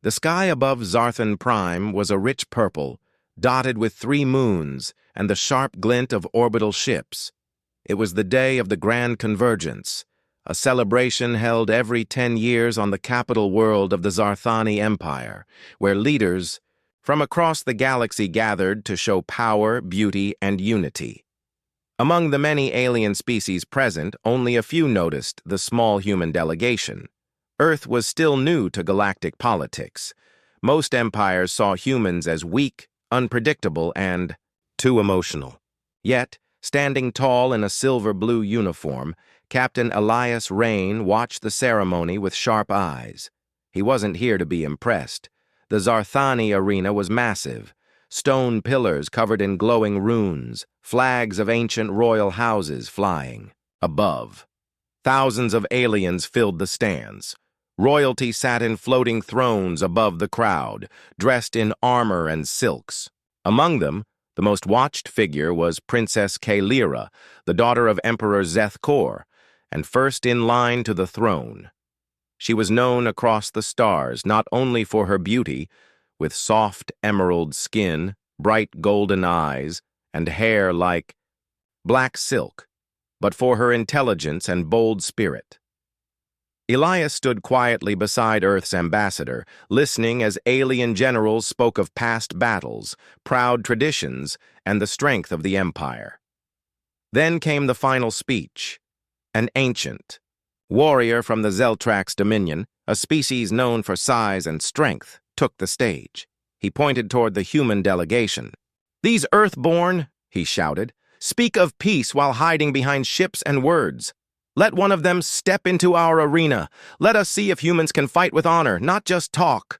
The sky above Zarthan Prime was a rich purple, dotted with 3 moons and the sharp glint of orbital ships. It was the day of the Grand Convergence, a celebration held every 10 years on the capital world of the Zarthani Empire, where leaders from across the galaxy gathered to show power, beauty, and unity. Among the many alien species present, only a few noticed the small human delegation. Earth was still new to galactic politics. Most empires saw humans as weak, unpredictable, and too emotional. Yet, standing tall in a silver-blue uniform, Captain Elias Rain watched the ceremony with sharp eyes. He wasn't here to be impressed. The Zarthani arena was massive. Stone pillars covered in glowing runes, flags of ancient royal houses flying. Above, thousands of aliens filled the stands. Royalty sat in floating thrones above the crowd, dressed in armor and silks. Among them, the most watched figure was Princess Kaelira, the daughter of Emperor Zeth Kor, and first in line to the throne. She was known across the stars not only for her beauty, with soft emerald skin, bright golden eyes, and hair like black silk, but for her intelligence and bold spirit. Elias stood quietly beside Earth's ambassador, listening as alien generals spoke of past battles, proud traditions, and the strength of the Empire. Then came the final speech. An ancient warrior from the Zeltrax Dominion, a species known for size and strength, took the stage. He pointed toward the human delegation. "These Earthborn," he shouted, "speak of peace while hiding behind ships and words. Let one of them step into our arena. Let us see if humans can fight with honor, not just talk."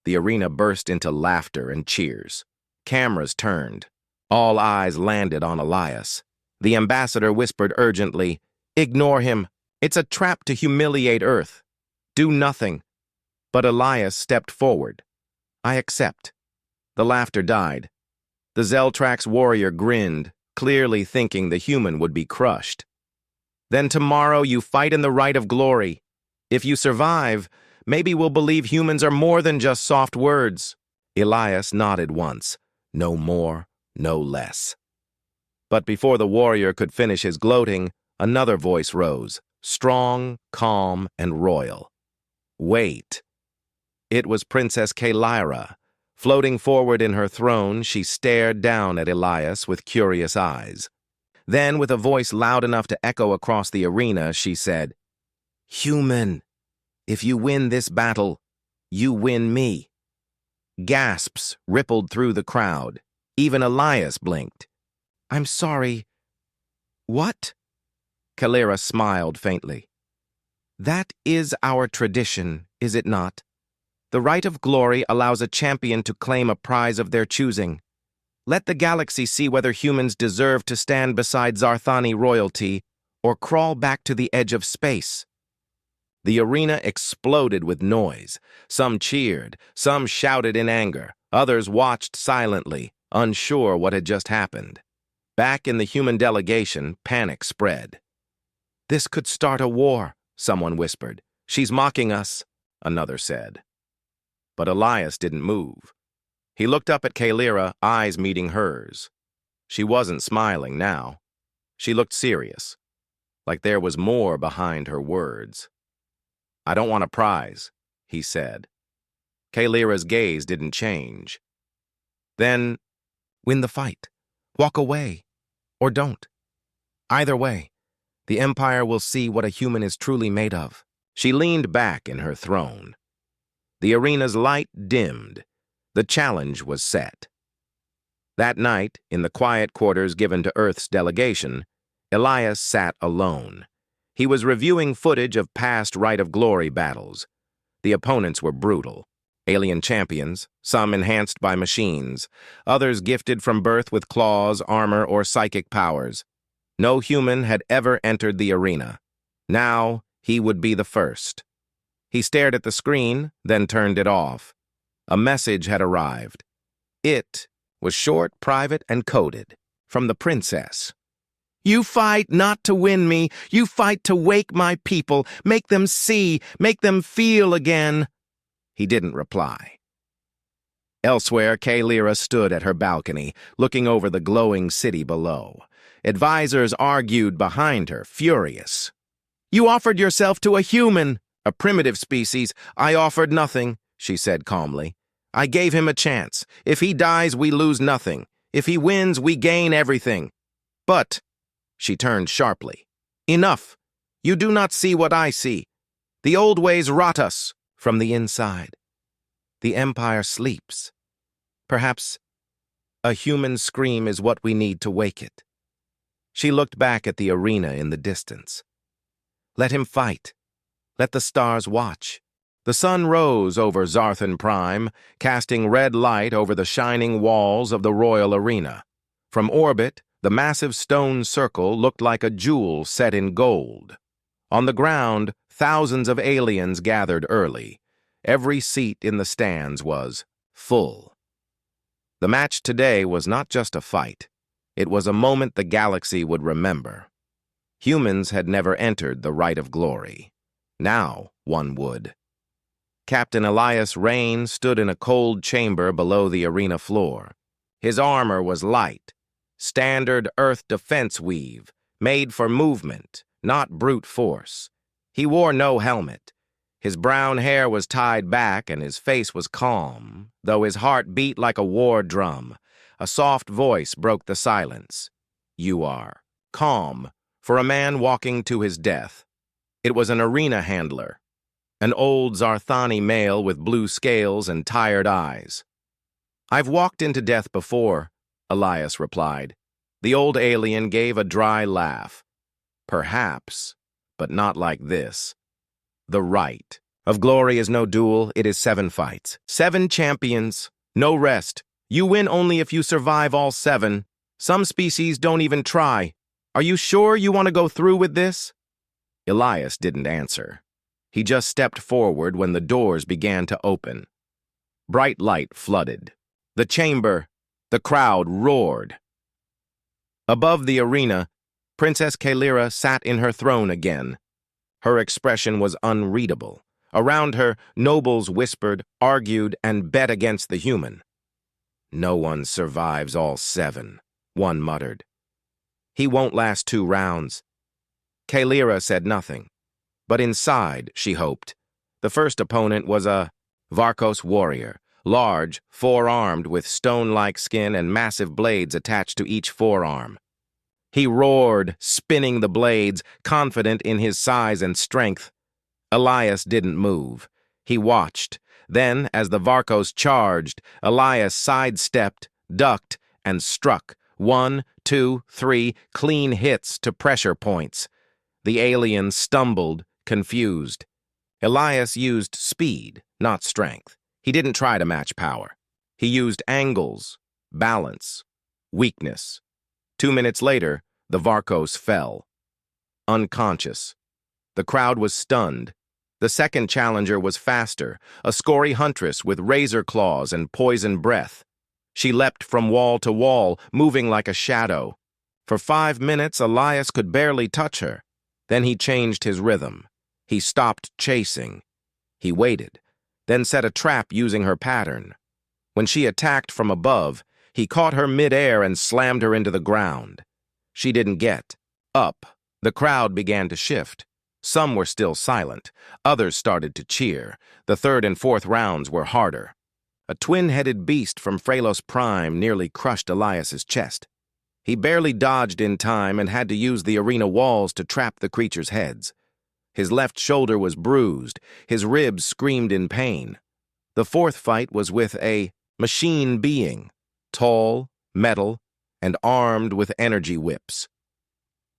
The arena burst into laughter and cheers. Cameras turned. All eyes landed on Elias. The ambassador whispered urgently, "Ignore him. It's a trap to humiliate Earth. Do nothing." But Elias stepped forward. "I accept." The laughter died. The Zeltrax warrior grinned, clearly thinking the human would be crushed. "Then tomorrow you fight in the right of glory. If you survive, maybe we'll believe humans are more than just soft words." Elias nodded once. No more, no less. But before the warrior could finish his gloating, another voice rose, strong, calm, and royal. "Wait." It was Princess Kaelira. Floating forward in her throne, she stared down at Elias with curious eyes. Then, with a voice loud enough to echo across the arena, she said, "Human, if you win this battle, you win me." Gasps rippled through the crowd. Even Elias blinked. "I'm sorry. What?" Kaelira smiled faintly. "That is our tradition, is it not? The right of glory allows a champion to claim a prize of their choosing. Let the galaxy see whether humans deserve to stand beside Zarthani royalty or crawl back to the edge of space." The arena exploded with noise. Some cheered, some shouted in anger, others watched silently, unsure what had just happened. Back in the human delegation, panic spread. "This could start a war," someone whispered. "She's mocking us," another said. But Elias didn't move. He looked up at Kaelira, eyes meeting hers. She wasn't smiling now. She looked serious, like there was more behind her words. "I don't want a prize," he said. Kaelira's gaze didn't change. "Then, win the fight. Walk away. Or don't. Either way, the Empire will see what a human is truly made of." She leaned back in her throne. The arena's light dimmed. The challenge was set. That night, in the quiet quarters given to Earth's delegation, Elias sat alone. He was reviewing footage of past Right of Glory battles. The opponents were brutal. Alien champions, some enhanced by machines, others gifted from birth with claws, armor, or psychic powers. No human had ever entered the arena. Now, he would be the first. He stared at the screen, then turned it off. A message had arrived. It was short, private, and coded, from the princess. "You fight not to win me. You fight to wake my people, make them see, make them feel again." He didn't reply. Elsewhere, Kaelira stood at her balcony, looking over the glowing city below. Advisors argued behind her, furious. "You offered yourself to a human, a primitive species. I offered nothing," she said calmly. "I gave him a chance. If he dies, we lose nothing. If he wins, we gain everything. But," she turned sharply, "enough. You do not see what I see. The old ways rot us from the inside. The Empire sleeps. Perhaps a human scream is what we need to wake it." She looked back at the arena in the distance. Let him fight. Let the stars watch. The sun rose over Zarthan Prime, casting red light over the shining walls of the royal arena. From orbit, the massive stone circle looked like a jewel set in gold. On the ground, thousands of aliens gathered early. Every seat in the stands was full. The match today was not just a fight. It was a moment the galaxy would remember. Humans had never entered the Rite of Glory. Now one would. Captain Elias Rain stood in a cold chamber below the arena floor. His armor was light, standard Earth defense weave, made for movement, not brute force. He wore no helmet. His brown hair was tied back and his face was calm, though his heart beat like a war drum. A soft voice broke the silence. "You are calm for a man walking to his death." It was an arena handler, an old Zarthani male with blue scales and tired eyes. "I've walked into death before," Elias replied. The old alien gave a dry laugh. "Perhaps, but not like this. The Rite of Glory is no duel, it is 7 fights. 7 champions, no rest. You win only if you survive all 7. Some species don't even try. Are you sure you want to go through with this?" Elias didn't answer. He just stepped forward when the doors began to open. Bright light flooded. The chamber, the crowd roared. Above the arena, Princess Kaelira sat in her throne again. Her expression was unreadable. Around her, nobles whispered, argued, and bet against the human. "No one survives all 7, one muttered. "He won't last 2 rounds. Kaelira said nothing. But inside, she hoped. The first opponent was a Varkos warrior, large, 4-armed with stone-like skin and massive blades attached to each forearm. He roared, spinning the blades, confident in his size and strength. Elias didn't move. He watched. Then, as the Varkos charged, Elias sidestepped, ducked, and struck. 1, 2, 3 clean hits to pressure points. The alien stumbled, confused. Elias used speed, not strength. He didn't try to match power. He used angles, balance, weakness. 2 minutes later, the Varkos fell. Unconscious. The crowd was stunned. The second challenger was faster, a scori huntress with razor claws and poison breath. She leapt from wall to wall, moving like a shadow. For 5 minutes, Elias could barely touch her. Then he changed his rhythm. He stopped chasing. He waited, then set a trap using her pattern. When she attacked from above, he caught her mid-air and slammed her into the ground. She didn't get up. The crowd began to shift. Some were still silent. Others started to cheer. The 3rd and 4th rounds were harder. A twin-headed beast from Frelos Prime nearly crushed Elias's chest. He barely dodged in time and had to use the arena walls to trap the creature's heads. His left shoulder was bruised. His ribs screamed in pain. The 4th fight was with a machine being, tall, metal, and armed with energy whips.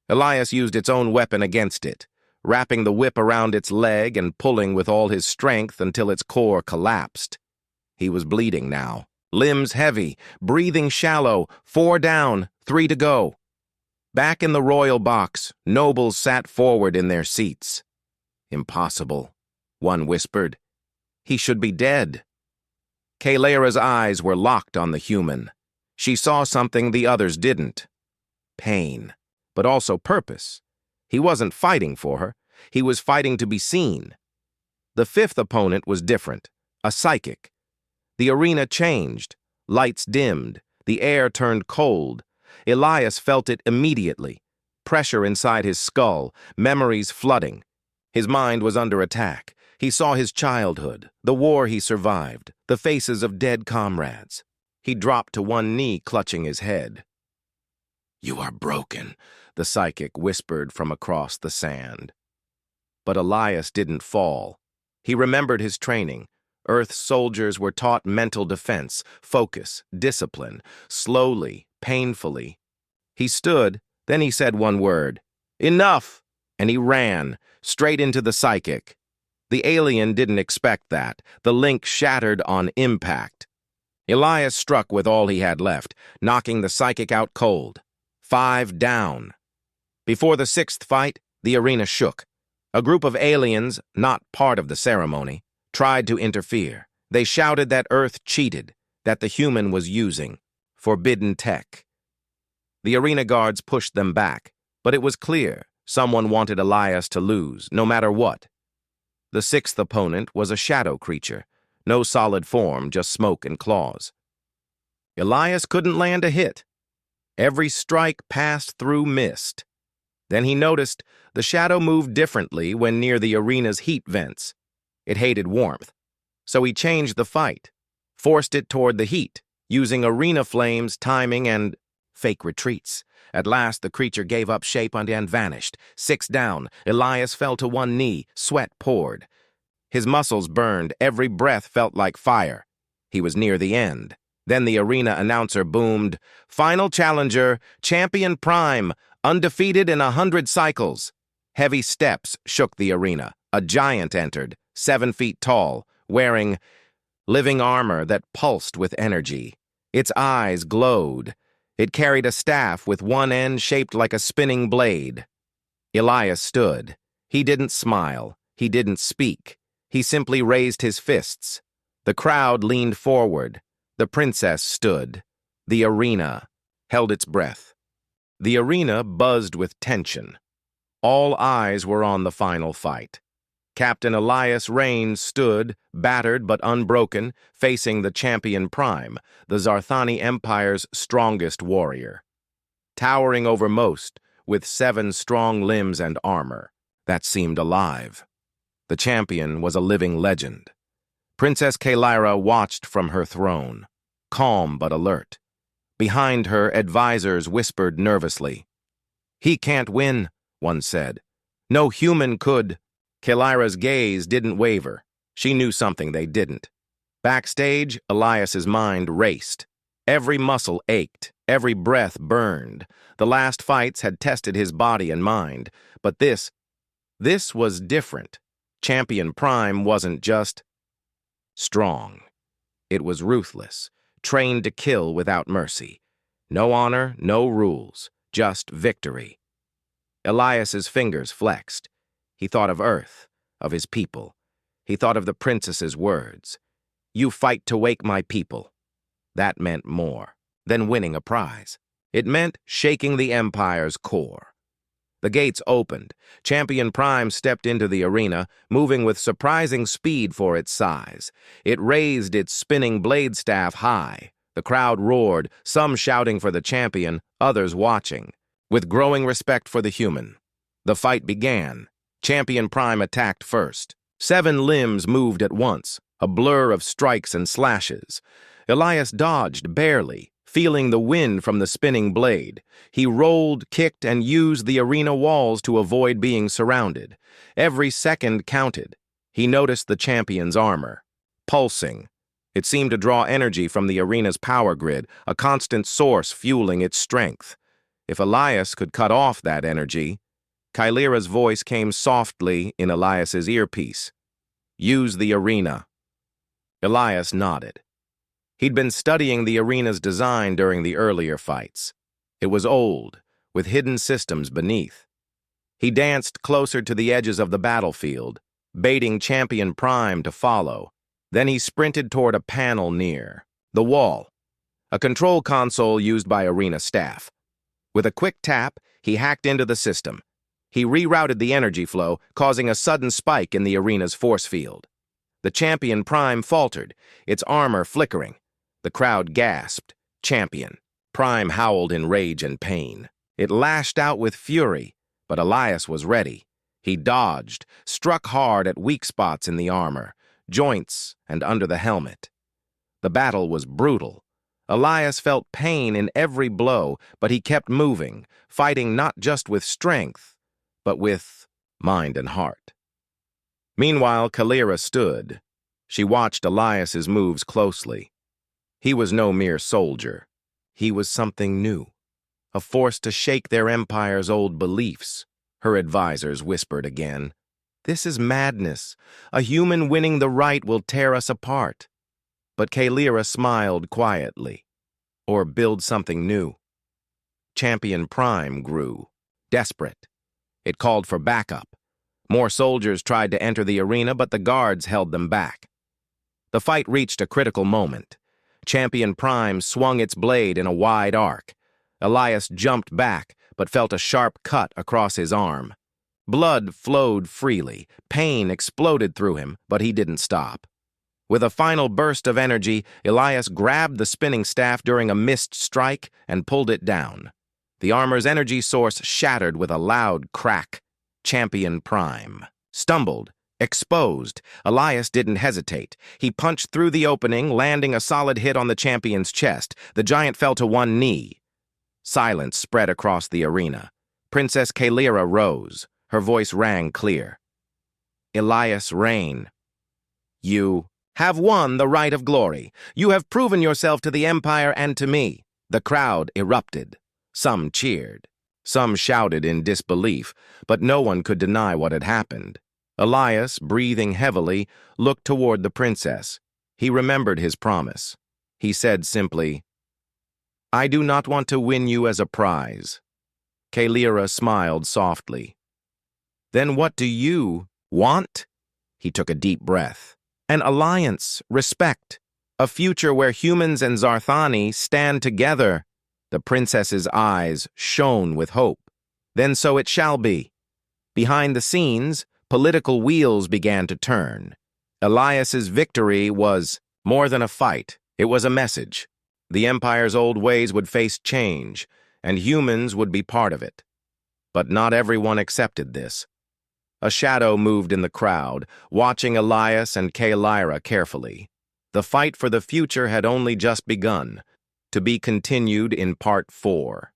Elias used its own weapon against it, wrapping the whip around its leg and pulling with all his strength until its core collapsed. He was bleeding now, limbs heavy, breathing shallow, 4 down, 3 to go. Back in the royal box, nobles sat forward in their seats. "Impossible," one whispered. "He should be dead." Kaelira's eyes were locked on the human. She saw something the others didn't. Pain, but also purpose. He wasn't fighting for her. He was fighting to be seen. The 5th opponent was different. A psychic. The arena changed. Lights dimmed. The air turned cold. Elias felt it immediately. Pressure inside his skull, memories flooding. His mind was under attack. He saw his childhood, the war he survived, the faces of dead comrades. He dropped to one knee, clutching his head. "You are broken," the psychic whispered from across the sand. But Elias didn't fall. He remembered his training. Earth's soldiers were taught mental defense, focus, discipline, slowly, painfully. He stood, then he said one word, "Enough!" and he ran, straight into the psychic. The alien didn't expect that. The link shattered on impact. Elias struck with all he had left, knocking the psychic out cold. 5 down. Before the 6th fight, the arena shook. A group of aliens, not part of the ceremony, tried to interfere. They shouted that Earth cheated, that the human was using forbidden tech. The arena guards pushed them back, but it was clear someone wanted Elias to lose, no matter what. The 6th opponent was a shadow creature, no solid form, just smoke and claws. Elias couldn't land a hit. Every strike passed through mist. Then he noticed the shadow moved differently when near the arena's heat vents. It hated warmth, so he changed the fight, forced it toward the heat, using arena flames, timing, and fake retreats. At last, the creature gave up shape and vanished. 6 down, Elias fell to one knee, sweat poured. His muscles burned, every breath felt like fire. He was near the end. Then the arena announcer boomed, "Final challenger, Champion Prime, undefeated in 100 cycles." Heavy steps shook the arena. A giant entered, 7 feet tall, wearing living armor that pulsed with energy. Its eyes glowed. It carried a staff with one end shaped like a spinning blade. Elias stood. He didn't smile. He didn't speak. He simply raised his fists. The crowd leaned forward. The princess stood. The arena held its breath. The arena buzzed with tension. All eyes were on the final fight. Captain Elias Rain stood, battered but unbroken, facing the Champion Prime, the Zarthani Empire's strongest warrior. Towering over most, with 7 strong limbs and armor, that seemed alive. The champion was a living legend. Princess Kalyra watched from her throne, calm but alert. Behind her, advisors whispered nervously. "He can't win," one said. "No human could." Kalyra's gaze didn't waver. She knew something they didn't. Backstage, Elias's mind raced. Every muscle ached, every breath burned. The last fights had tested his body and mind, but this was different. Champion Prime wasn't just strong. It was ruthless, trained to kill without mercy. No honor, no rules, just victory. Elias's fingers flexed. He thought of Earth, of his people. He thought of the princess's words. "You fight to wake my people." That meant more than winning a prize. It meant shaking the Empire's core. The gates opened. Champion Prime stepped into the arena, moving with surprising speed for its size. It raised its spinning blade staff high. The crowd roared, some shouting for the champion, others watching, with growing respect for the human. The fight began. Champion Prime attacked first. 7 limbs moved at once, a blur of strikes and slashes. Elias dodged barely, feeling the wind from the spinning blade. He rolled, kicked, and used the arena walls to avoid being surrounded. Every second counted. He noticed the champion's armor, pulsing. It seemed to draw energy from the arena's power grid, a constant source fueling its strength. If Elias could cut off that energy, Kalyra's voice came softly in Elias's earpiece. "Use the arena." Elias nodded. He'd been studying the arena's design during the earlier fights. It was old, with hidden systems beneath. He danced closer to the edges of the battlefield, baiting Champion Prime to follow. Then he sprinted toward a panel near the wall, a control console used by arena staff. With a quick tap, he hacked into the system. He rerouted the energy flow, causing a sudden spike in the arena's force field. The Champion Prime faltered, its armor flickering. The crowd gasped. Champion. Prime howled in rage and pain. It lashed out with fury, but Elias was ready. He dodged, struck hard at weak spots in the armor, joints, and under the helmet. The battle was brutal. Elias felt pain in every blow, but he kept moving, fighting not just with strength, but with mind and heart. Meanwhile, Kalira stood. She watched Elias's moves closely. He was no mere soldier. He was something new, a force to shake their empire's old beliefs. Her advisors whispered again. This is madness. A human winning the right will tear us apart. But Kalira smiled quietly. Or build something new. Champion Prime grew, desperate. It called for backup. More soldiers tried to enter the arena, but the guards held them back. The fight reached a critical moment. Champion Prime swung its blade in a wide arc. Elias jumped back, but felt a sharp cut across his arm. Blood flowed freely. Pain exploded through him, but he didn't stop. With a final burst of energy, Elias grabbed the spinning staff during a missed strike and pulled it down. The armor's energy source shattered with a loud crack. Champion Prime stumbled, exposed. Elias didn't hesitate. He punched through the opening, landing a solid hit on the champion's chest. The giant fell to one knee. Silence spread across the arena. Princess Kalira rose. Her voice rang clear. Elias Rain, you have won the right of glory. You have proven yourself to the Empire and to me. The crowd erupted. Some cheered. Some shouted in disbelief, but no one could deny what had happened. Elias, breathing heavily, looked toward the princess. He remembered his promise. He said simply, I do not want to win you as a prize. Kalira smiled softly. Then what do you want? He took a deep breath. An alliance, respect, a future where humans and Zarthani stand together. The princess's eyes shone with hope. Then so it shall be. Behind the scenes, political wheels began to turn. Elias's victory was more than a fight. It was a message. The Empire's old ways would face change, and humans would be part of it. But not everyone accepted this. A shadow moved in the crowd, watching Elias and Kalira carefully. The fight for the future had only just begun, to be continued in Part 4.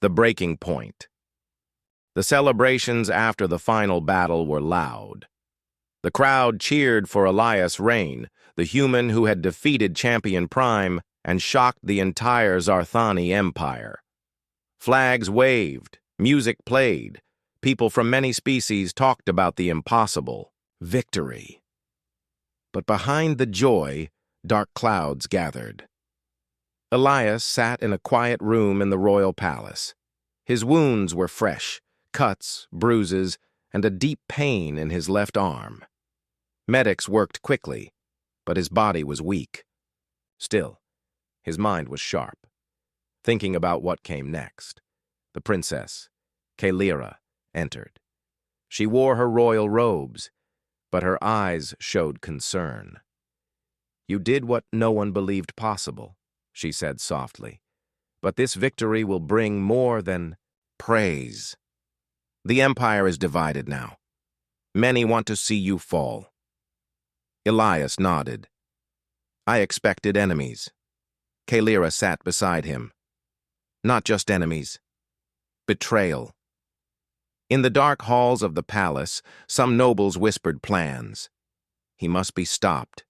The Breaking Point. The celebrations after the final battle were loud. The crowd cheered for Elias Rain, the human who had defeated Champion Prime and shocked the entire Zarthani Empire. Flags waved, music played. People from many species talked about the impossible, victory. But behind the joy, dark clouds gathered. Elias sat in a quiet room in the royal palace. His wounds were fresh, cuts, bruises, and a deep pain in his left arm. Medics worked quickly, but his body was weak. Still, his mind was sharp, thinking about what came next. The princess, Kalira, entered. She wore her royal robes, but her eyes showed concern. You did what no one believed possible, she said softly, but this victory will bring more than praise. The Empire is divided now. Many want to see you fall. Elias nodded. I expected enemies. Kalira sat beside him. Not just enemies. Betrayal. In the dark halls of the palace, some nobles whispered plans. He must be stopped,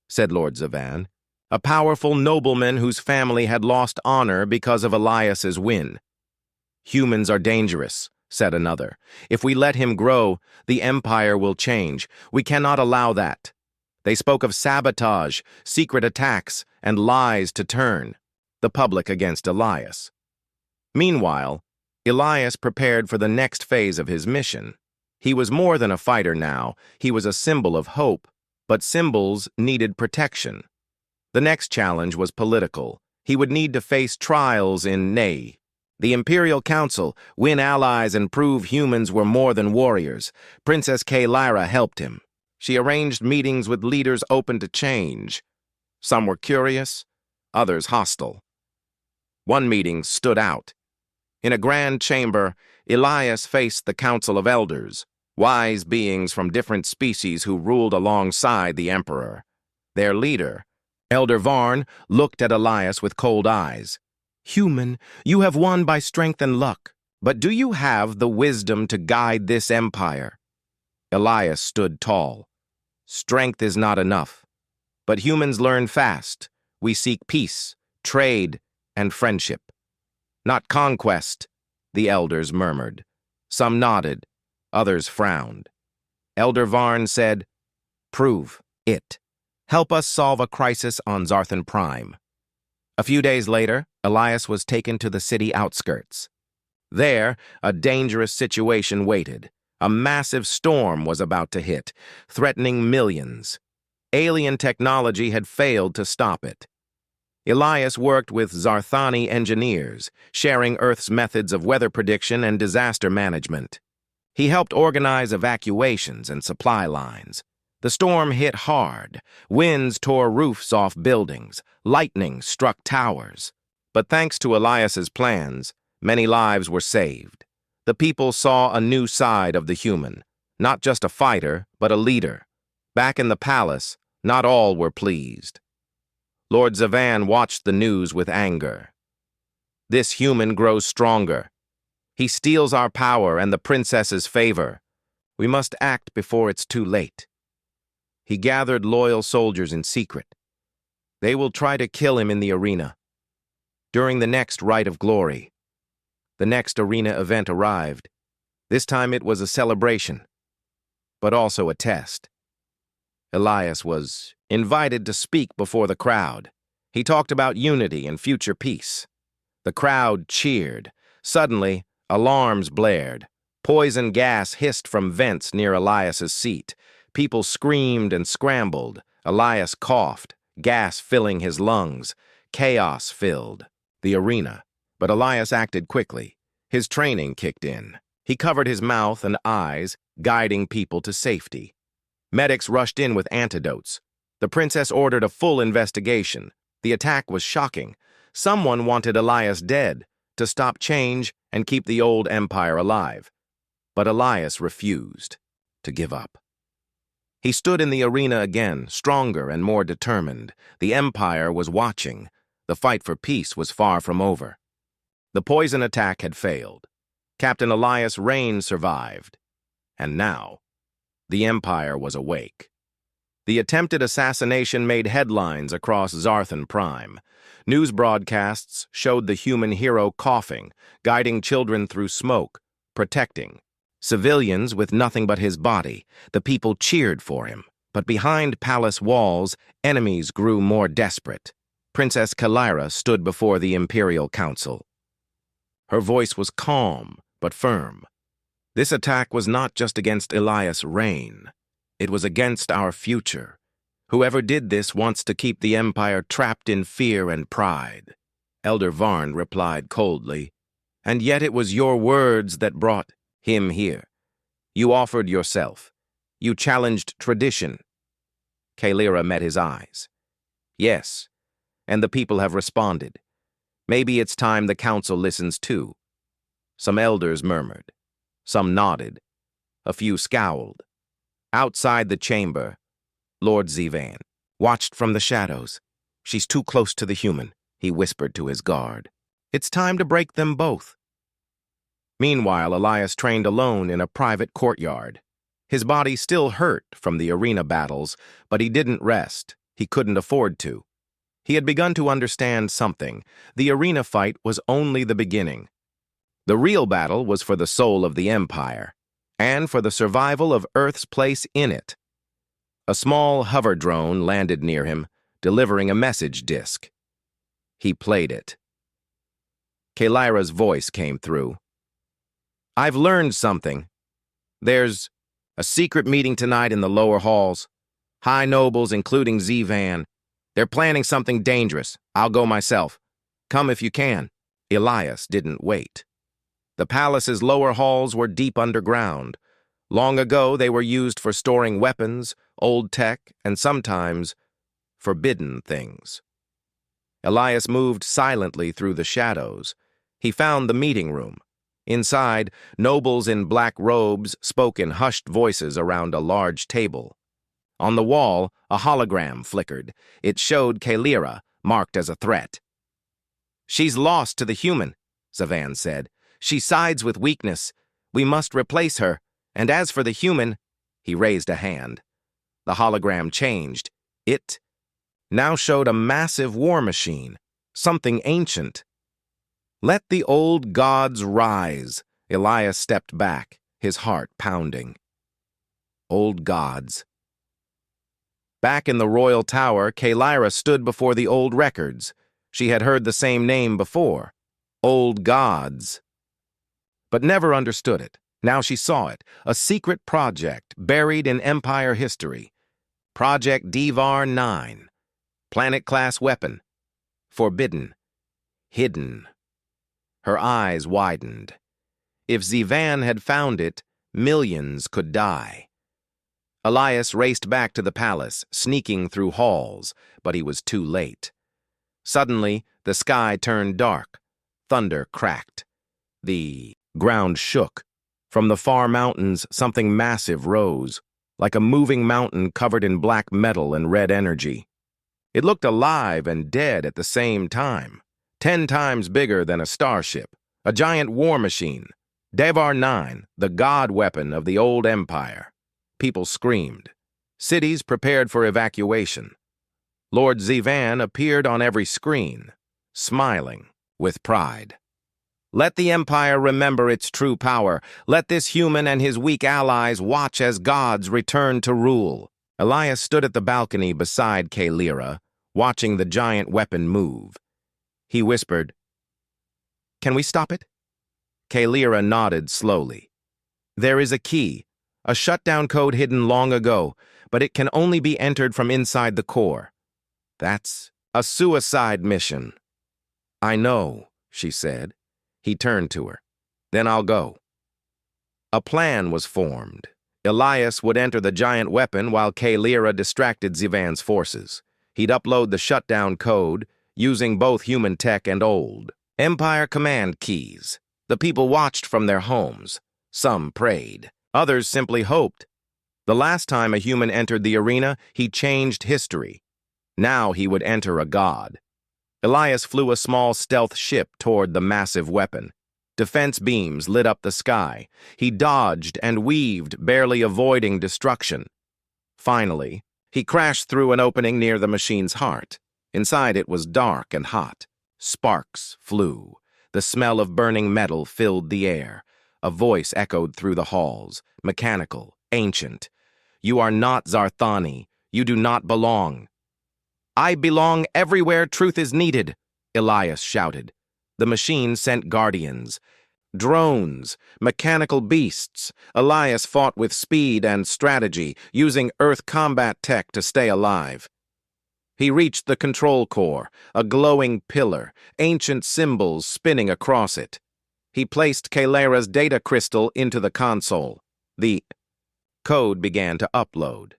said Lord Zavan, a powerful nobleman whose family had lost honor because of Elias's win. Humans are dangerous, said another. If we let him grow, the Empire will change. We cannot allow that. They spoke of sabotage, secret attacks, and lies to turn the public against Elias. Meanwhile, Elias prepared for the next phase of his mission. He was more than a fighter now. He was a symbol of hope, but symbols needed protection. The next challenge was political. He would need to face trials in Ney, the Imperial Council, win allies and prove humans were more than warriors. Princess Kalira helped him. She arranged meetings with leaders open to change. Some were curious, others hostile. One meeting stood out. In a grand chamber, Elias faced the council of elders, wise beings from different species who ruled alongside the emperor. Their leader, Elder Varn, looked at Elias with cold eyes. "Human, you have won by strength and luck, but do you have the wisdom to guide this empire?" Elias stood tall. "Strength is not enough. But humans learn fast. We seek peace, trade, and friendship. Not conquest," the elders murmured. Some nodded, others frowned. Elder Varn said, "Prove it. Help us solve a crisis on Zarthan Prime." A few days later, Elias was taken to the city outskirts. There, a dangerous situation waited. A massive storm was about to hit, threatening millions. Alien technology had failed to stop it. Elias worked with Zarthani engineers, sharing Earth's methods of weather prediction and disaster management. He helped organize evacuations and supply lines. The storm hit hard. Winds tore roofs off buildings. Lightning struck towers. But thanks to Elias's plans, many lives were saved. The people saw a new side of the human, not just a fighter, but a leader. Back in the palace, not all were pleased. Lord Zavan watched the news with anger. "This human grows stronger. He steals our power and the princess's favor. We must act before it's too late." He gathered loyal soldiers in secret. They will try to kill him in the arena. During the next Rite of Glory, the next arena event arrived. This time it was a celebration, but also a test. Elias was invited to speak before the crowd. He talked about unity and future peace. The crowd cheered. Suddenly, alarms blared. Poison gas hissed from vents near Elias's seat. People screamed and scrambled. Elias coughed, gas filling his lungs. Chaos filled the arena. But Elias acted quickly. His training kicked in. He covered his mouth and eyes, guiding people to safety. Medics rushed in with antidotes. The princess ordered a full investigation. The attack was shocking. Someone wanted Elias dead, to stop change and keep the old empire alive. But Elias refused to give up. He stood in the arena again, stronger and more determined. The empire was watching. The fight for peace was far from over. The poison attack had failed. Captain Elias Rain survived. And now, the empire was awake. The attempted assassination made headlines across Zarthan Prime. News broadcasts showed the human hero coughing, guiding children through smoke, protecting civilians with nothing but his body. The people cheered for him. But behind palace walls, enemies grew more desperate. Princess Kalira stood before the Imperial Council. Her voice was calm, but firm. This attack was not just against Elias Rain. It was against our future. Whoever did this wants to keep the Empire trapped in fear and pride. Elder Varn replied coldly, "And yet it was your words that brought him here. You offered yourself. You challenged tradition." Kalira met his eyes. "Yes, and the people have responded. Maybe it's time the council listens too." Some elders murmured. Some nodded. A few scowled. Outside the chamber, Lord Zivan watched from the shadows. "She's too close to the human," he whispered to his guard. "It's time to break them both." Meanwhile, Elias trained alone in a private courtyard. His body still hurt from the arena battles, but he didn't rest. He couldn't afford to. He had begun to understand something. The arena fight was only the beginning. The real battle was for the soul of the Empire, and for the survival of Earth's place in it. A small hover drone landed near him, delivering a message disc. He played it. Kalira's voice came through. "I've learned something. There's a secret meeting tonight in the lower halls. High nobles, including Zivan. They're planning something dangerous. I'll go myself. Come if you can." Elias didn't wait. The palace's lower halls were deep underground. Long ago, they were used for storing weapons, old tech, and sometimes forbidden things. Elias moved silently through the shadows. He found the meeting room. Inside, nobles in black robes spoke in hushed voices around a large table. On the wall, a hologram flickered. It showed Kalira, marked as a threat. "She's lost to the human," Zavan said. "She sides with weakness. We must replace her. And as for the human," he raised a hand. The hologram changed. It now showed a massive war machine, something ancient. "Let the old gods rise." Elias stepped back, his heart pounding. Old gods. Back in the royal tower, Kalira stood before the old records. She had heard the same name before. Old gods. But never understood it. Now she saw it, a secret project buried in Empire history. Project Devar 9. Planet-class weapon. Forbidden. Hidden. Her eyes widened. If Zivan had found it, millions could die. Elias raced back to the palace, sneaking through halls, but he was too late. Suddenly, the sky turned dark. Thunder cracked. The ground shook. From the far mountains, something massive rose, like a moving mountain covered in black metal and red energy. It looked alive and dead at the same time, 10 times bigger than a starship, a giant war machine. Devar 9, the god weapon of the old empire. People screamed. Cities prepared for evacuation. Lord Zivan appeared on every screen, smiling with pride. "Let the Empire remember its true power. Let this human and his weak allies watch as gods return to rule." Elias stood at the balcony beside Kalira, watching the giant weapon move. He whispered, "Can we stop it?" Kalira nodded slowly. "There is a key, a shutdown code hidden long ago, but it can only be entered from inside the core. That's a suicide mission." "I know," she said. He turned to her. "Then I'll go." A plan was formed. Elias would enter the giant weapon while Kalira distracted Zivan's forces. He'd upload the shutdown code, using both human tech and old Empire command keys. The people watched from their homes. Some prayed. Others simply hoped. The last time a human entered the arena, he changed history. Now he would enter a god. Elias flew a small stealth ship toward the massive weapon. Defense beams lit up the sky. He dodged and weaved, barely avoiding destruction. Finally, he crashed through an opening near the machine's heart. Inside it was dark and hot. Sparks flew. The smell of burning metal filled the air. A voice echoed through the halls, mechanical, ancient. "You are not Zarthani. You do not belong." "I belong everywhere truth is needed," Elias shouted. The machine sent guardians. Drones, mechanical beasts. Elias fought with speed and strategy, using Earth combat tech to stay alive. He reached the control core, a glowing pillar, ancient symbols spinning across it. He placed Kalira's data crystal into the console. The code began to upload.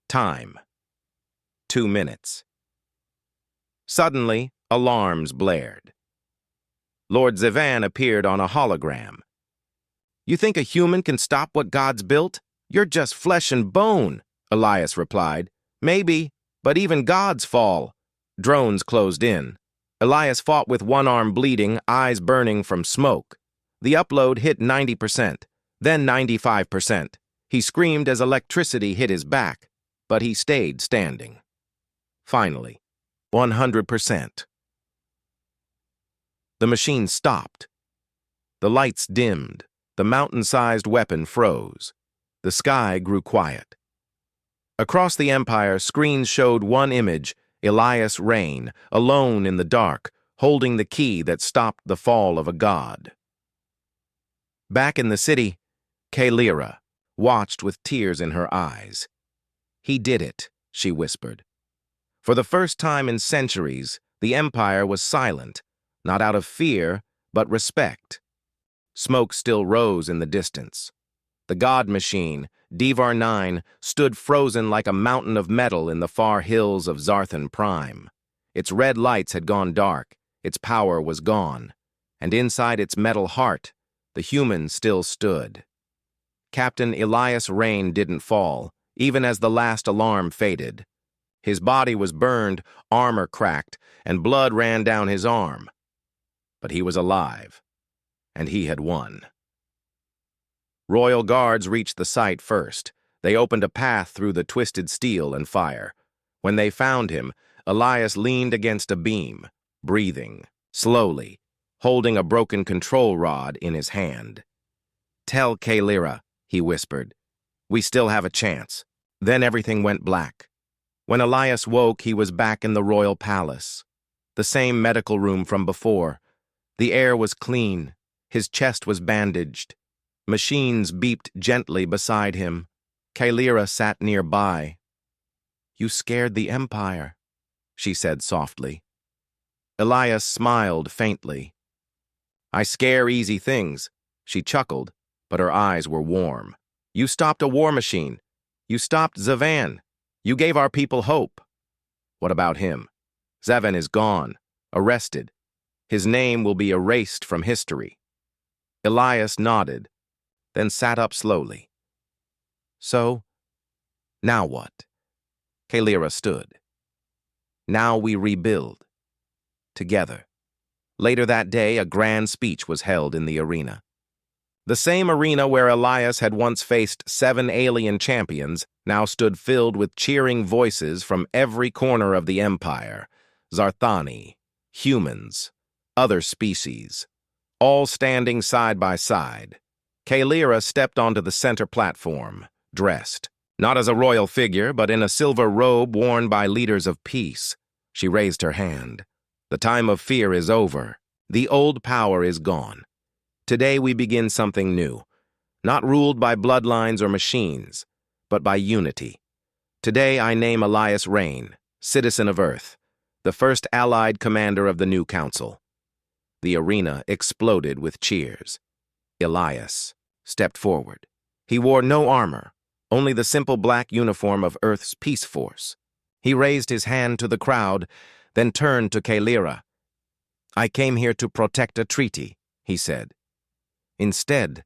Time: 2 minutes. Suddenly, alarms blared. Lord Zivan appeared on a hologram. "You think a human can stop what God's built? You're just flesh and bone," Elias replied. "Maybe, but even gods fall." Drones closed in. Elias fought with one arm bleeding, eyes burning from smoke. The upload hit 90%, then 95%. He screamed as electricity hit his back, but he stayed standing. Finally, 100%. The machine stopped. The lights dimmed. The mountain-sized weapon froze. The sky grew quiet. Across the Empire, screens showed one image: Elias Rain, alone in the dark, holding the key that stopped the fall of a god. Back in the city, Kalira watched with tears in her eyes. "He did it," she whispered. For the first time in centuries, the Empire was silent, not out of fear, but respect. Smoke still rose in the distance. The god machine, Divar 9, stood frozen like a mountain of metal in the far hills of Zarthan Prime. Its red lights had gone dark, its power was gone, and inside its metal heart, the human still stood. Captain Elias Rain didn't fall, even as the last alarm faded. His body was burned, armor cracked, and blood ran down his arm. But he was alive, and he had won. Royal guards reached the site first. They opened a path through the twisted steel and fire. When they found him, Elias leaned against a beam, breathing, slowly, holding a broken control rod in his hand. "Tell Kaelira," he whispered. "We still have a chance." Then everything went black. When Elias woke, he was back in the royal palace. The same medical room from before. The air was clean. His chest was bandaged. Machines beeped gently beside him. Kaelira sat nearby. "You scared the Empire," she said softly. Elias smiled faintly. "I scare easy things," she chuckled, but her eyes were warm. "You stopped a war machine. You stopped Zavan. You gave our people hope." "What about him?" "Zavan is gone, arrested. His name will be erased from history." Elias nodded, then sat up slowly. "So, now what?" Kaelira stood. "Now we rebuild. Together." Later that day, a grand speech was held in the arena. The same arena where Elias had once faced 7 alien champions now stood filled with cheering voices from every corner of the Empire. Zarthani, humans, other species, all standing side by side. Kaelira stepped onto the center platform, dressed, not as a royal figure, but in a silver robe worn by leaders of peace. She raised her hand. "The time of fear is over. The old power is gone. Today we begin something new, not ruled by bloodlines or machines, but by unity. Today I name Elias Rain, citizen of Earth, the first allied commander of the new council." The arena exploded with cheers. Elias stepped forward. He wore no armor, only the simple black uniform of Earth's peace force. He raised his hand to the crowd, then turned to Kaelira. "I came here to protect a treaty," he said. "Instead,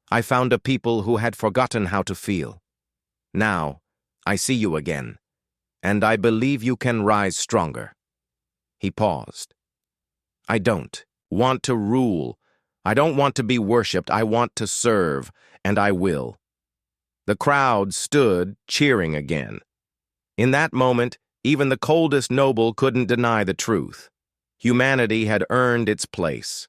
I found a people who had forgotten how to feel. Now, I see you again, and I believe you can rise stronger." He paused. "I don't want to rule. I don't want to be worshipped. I want to serve, and I will." The crowd stood, cheering again. In that moment, even the coldest noble couldn't deny the truth. Humanity had earned its place.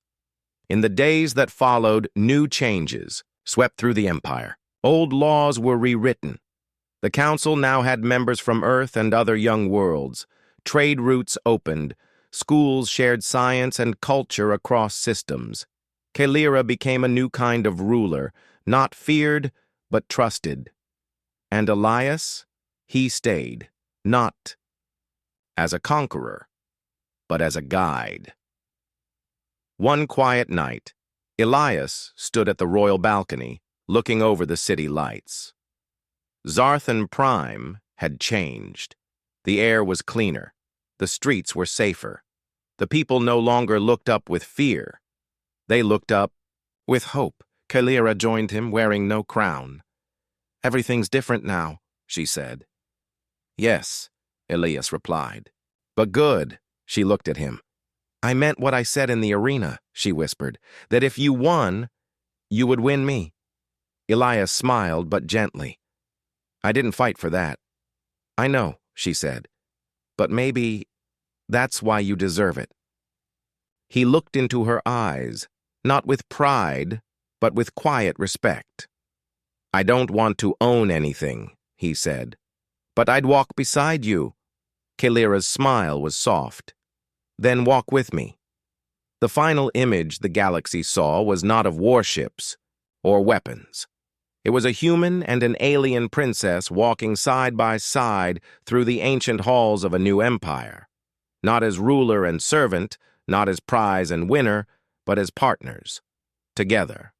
In the days that followed, new changes swept through the Empire. Old laws were rewritten. The Council now had members from Earth and other young worlds. Trade routes opened. Schools shared science and culture across systems. Kaelira became a new kind of ruler, not feared, but trusted. And Elias, he stayed, not as a conqueror, but as a guide. One quiet night, Elias stood at the royal balcony, looking over the city lights. Zarthan Prime had changed. The air was cleaner. The streets were safer. The people no longer looked up with fear. They looked up with hope. Kaelira joined him, wearing no crown. "Everything's different now," she said. "Yes," Elias replied. "But good." She looked at him. "I meant what I said in the arena," she whispered, "that if you won, you would win me." Elias smiled, but gently. "I didn't fight for that." "I know," she said, "but maybe that's why you deserve it." He looked into her eyes, not with pride, but with quiet respect. "I don't want to own anything," he said, "but I'd walk beside you." Kaelira's smile was soft. "Then walk with me." The final image the galaxy saw was not of warships or weapons. It was a human and an alien princess walking side by side through the ancient halls of a new empire. Not as ruler and servant, not as prize and winner, but as partners, together.